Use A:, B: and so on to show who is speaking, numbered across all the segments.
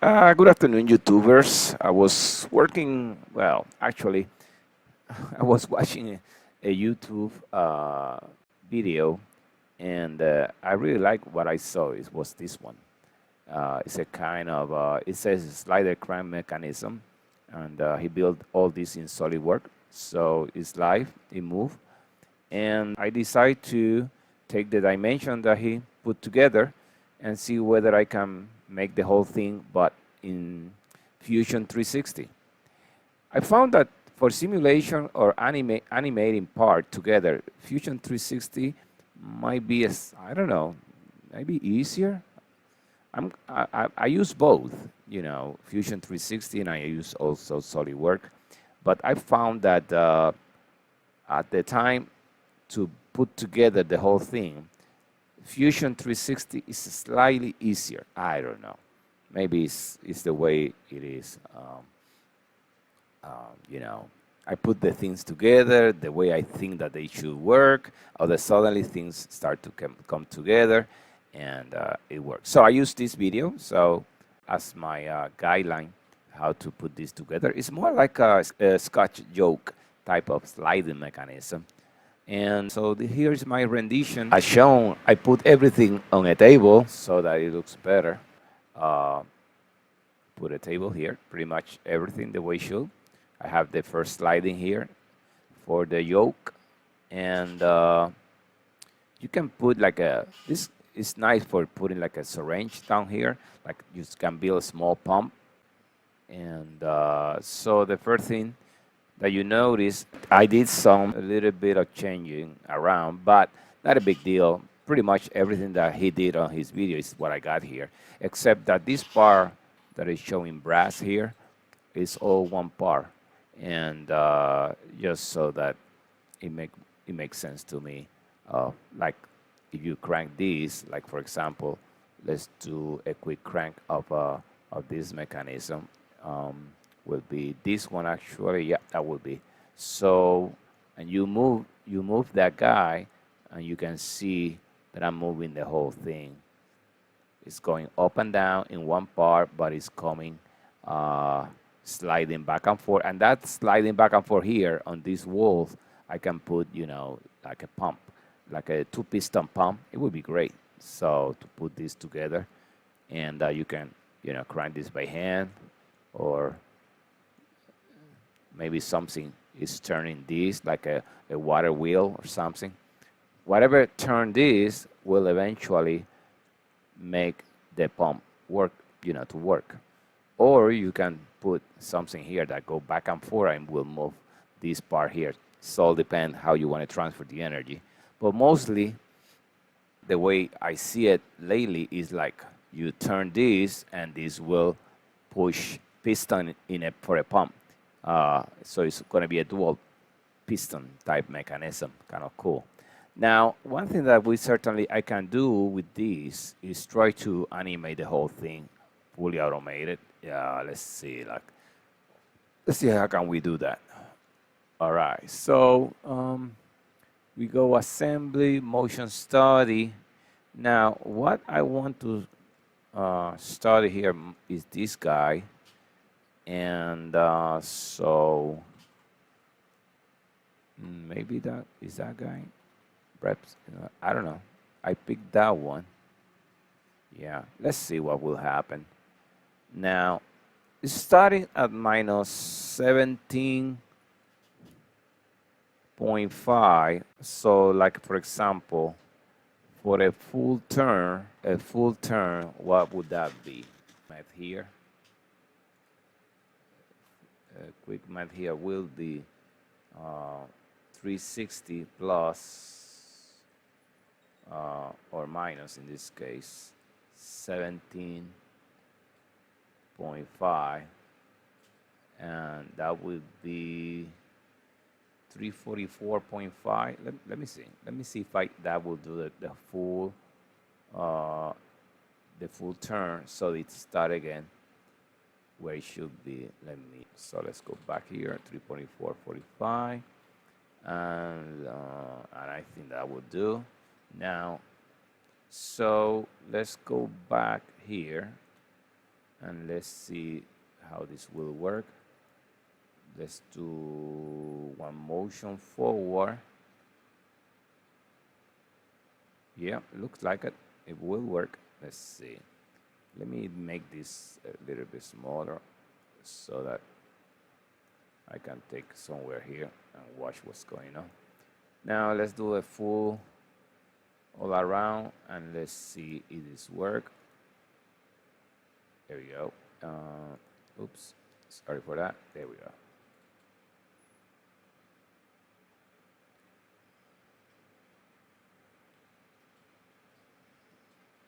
A: Good afternoon, YouTubers. I was working, well, actually, I was watching a YouTube video, and I really like what I saw. It was this one. It's a kind of, it says slider crank mechanism, and he built all this in Solidwork. So it's live, it moved, and I decided to take the dimension that he put together and see whether I can make the whole thing, but in Fusion 360. I found that for simulation or animating part together, Fusion 360 might be, I don't know, maybe easier. I use both, Fusion 360, and I use also SolidWork. But I found that at the time to put together the whole thing, Fusion 360 is slightly easier. I don't know. Maybe it's the way it is. You know, I put the things together the way I think that they should work. Or that suddenly things start to come together, and it works. So I use this video as my guideline how to put this together. It's more like a Scotch Yoke type of sliding mechanism. And so here is my rendition. As shown, I put everything on a table so that it looks better. Uh, put a table here, pretty much everything the way it should. I have the first sliding here for the yoke, and you can put like this is nice for putting like a syringe down here, like you can build a small pump. And so the first thing that you notice, I did a little bit of changing around, but not a big deal. Pretty much everything that he did on his video is what I got here, except that this part that is showing brass here is all one part, and just so that it makes sense to me. Like if you crank this, like for example, let's do a quick crank of this mechanism. Will be this one actually. Yeah, that will be. So, and you move that guy, and you can see that I'm moving the whole thing. It's going up and down in one part, but it's coming sliding back and forth. And that sliding back and forth here on these walls, I can put, like a pump, like a two-piston pump. It would be great. So to put this together, and you can, crank this by hand, or maybe something is turning this like a water wheel or something. Whatever turn this will eventually make the pump work, to work. Or you can put something here that go back and forth and will move this part here. So it depends how you want to transfer the energy. But mostly the way I see it lately is like you turn this and this will push piston for a pump. So it's going to be a dual piston type mechanism, kind of cool. Now, one thing that I can do with this is try to animate the whole thing fully automated. Yeah, let's see how can we do that. All right, so we go assembly, motion study. Now, what I want to study here is this guy, and so maybe that is that guy. Perhaps, I don't know. I picked that one. Yeah, let's see what will happen. Now, it's starting at minus 17.5. So, like for example, for a full turn, what would that be? Math here. Quick math here will be 360 plus or minus in this case 17.5, and that would be 344.5. Let me see if that will do the full turn, so it start again where it should be. So let's go back here, 3.445, and I think that will do. Now, so let's go back here, and let's see how this will work. Let's do one motion forward. Yeah, looks like it. It will work. Let's see. Let me make this a little bit smaller so that I can take somewhere here and watch what's going on. Now let's do a full all around and let's see if this works. There we go. Oops, sorry for that. There we go.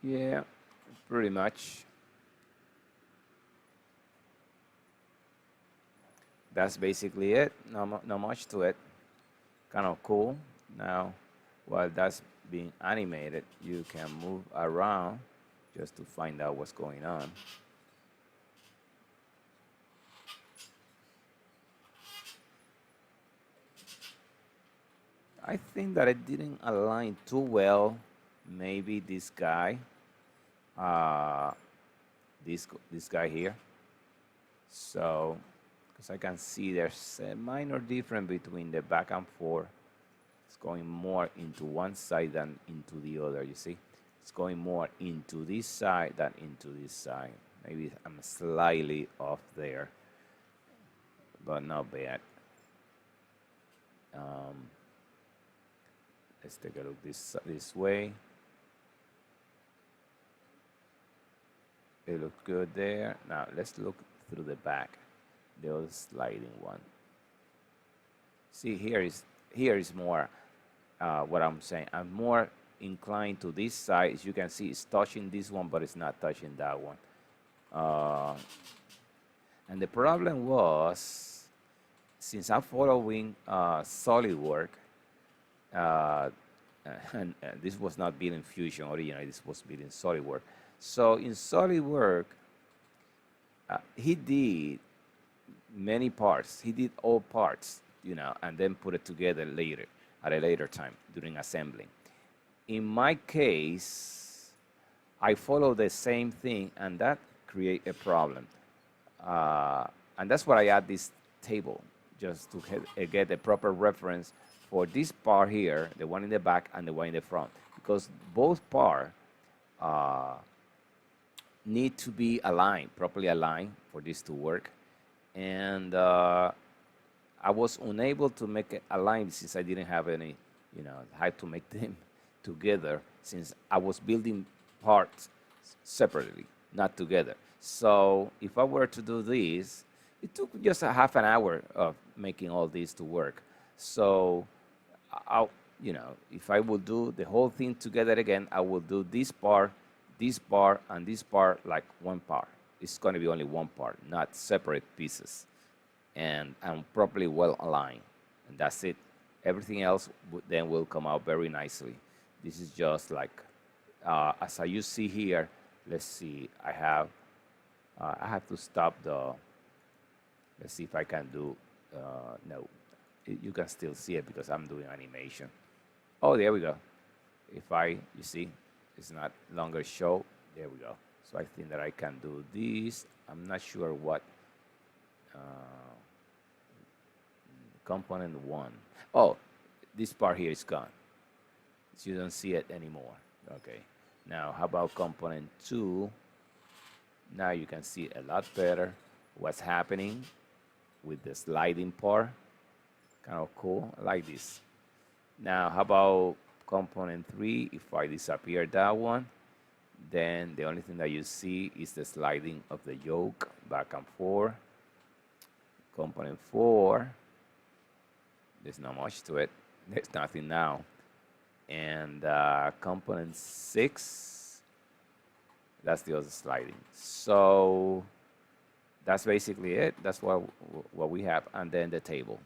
A: Yeah, pretty much. That's basically it. Not much to it. Kind of cool. Now, while that's being animated, you can move around just to find out what's going on. I think that it didn't align too well. Maybe this guy, uh, this guy here. So, because I can see there's a minor difference between the back and forth. It's going more into one side than into the other. You see, it's going more into this side than into this side. Maybe I'm slightly off there, but not bad. Let's take a look this way. It looks good there. Now let's look through the back, the other sliding one. See, here is more what I'm saying. I'm more inclined to this side. As you can see, it's touching this one, but it's not touching that one. And the problem was, since I'm following Solidwork, and this was not built in Fusion originally, this was built in Solidwork. So in Solidwork, he did many parts. He did all parts, and then put it together later, at a later time during assembling. In my case, I follow the same thing, and that create a problem. And that's why I add this table, just to get a proper reference for this part here, the one in the back and the one in the front, because both parts need to be aligned, properly aligned for this to work. And I was unable to make it align since I didn't have any, I had to make them together since I was building parts separately, not together. So if I were to do this, it took just a half an hour of making all this to work. So, if I would do the whole thing together again, I will do this part, and this part like one part. It's going to be only one part, not separate pieces, and properly well aligned, and that's it. Everything else then will come out very nicely. This is just like, as you see here. Let's see. I have to stop the. Let's see if I can do. No, you can still see it because I'm doing animation. Oh, there we go. You see, it's not longer show. There we go. So I think that I can do this. I'm not sure what component one. Oh, this part here is gone. So you don't see it anymore. Okay. Now, how about component two? Now you can see a lot better what's happening with the sliding part. Kind of cool. I like this. Now, how about component three? If I disappear that one, then the only thing that you see is the sliding of the yoke back and forth. Component four, there's not much to it. There's nothing now. And component six, that's the other sliding. So that's basically it. That's what we have. And then the table,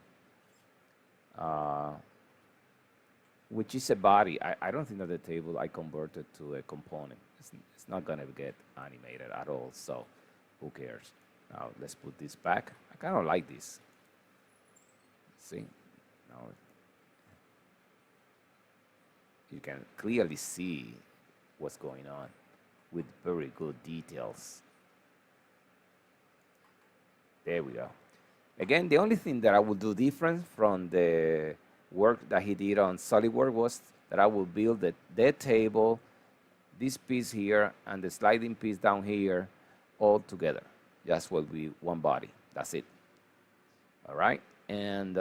A: which is a body. I don't think that the table I converted to a component. It's not going to get animated at all. So who cares? Now let's put this back. I kind of like this. See? Now you can clearly see what's going on with very good details. There we go. Again, the only thing that I will do different from the work that he did on Solidwork was that I will build the table, this piece here, and the sliding piece down here all together. Just will be one body. That's it. All right. And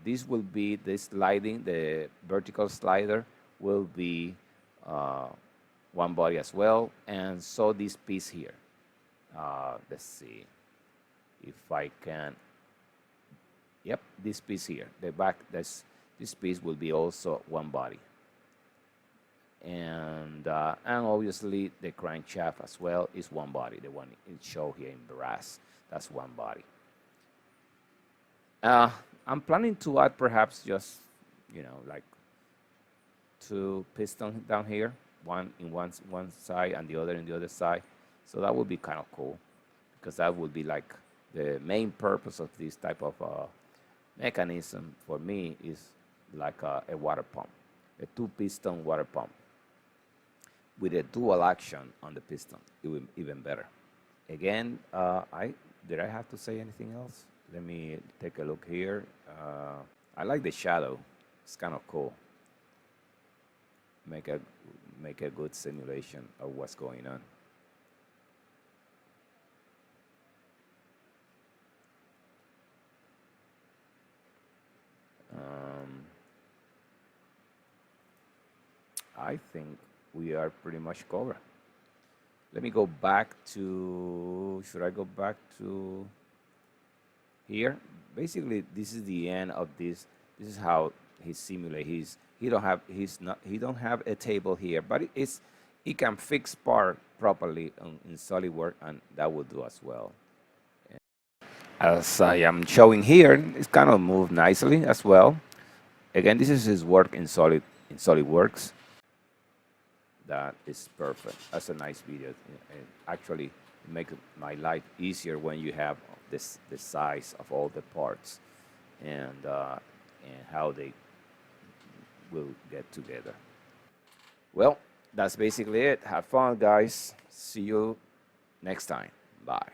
A: this will be the sliding, the vertical slider will be one body as well. And so this piece here. Let's see if I can. Yep, this piece here, the back, this piece will be also one body. And obviously the crankshaft as well is one body, the one it shows here in brass, that's one body. I'm planning to add perhaps just, like 2 pistons down here, one in one side and the other in the other side. So that would be kind of cool, because that would be like the main purpose of this type of mechanism for me is like a water pump, a 2-piston water pump with a dual action on the piston, even better. Again, did I have to say anything else? Let me take a look here. I like the shadow. It's kind of cool. Make a good simulation of what's going on. I think we are pretty much covered. Let me go back to, should I go back to here? Basically, this is the end of this. This is how he simulates. He don't have a table here, but he can fix part properly in SolidWorks, and that will do as well. As I am showing here, it's kind of moved nicely as well. Again, this is his work in SolidWorks. That is perfect. That's a nice video. It actually makes my life easier when you have the size of all the parts and how they will get together. Well, that's basically it. Have fun, guys. See you next time. Bye.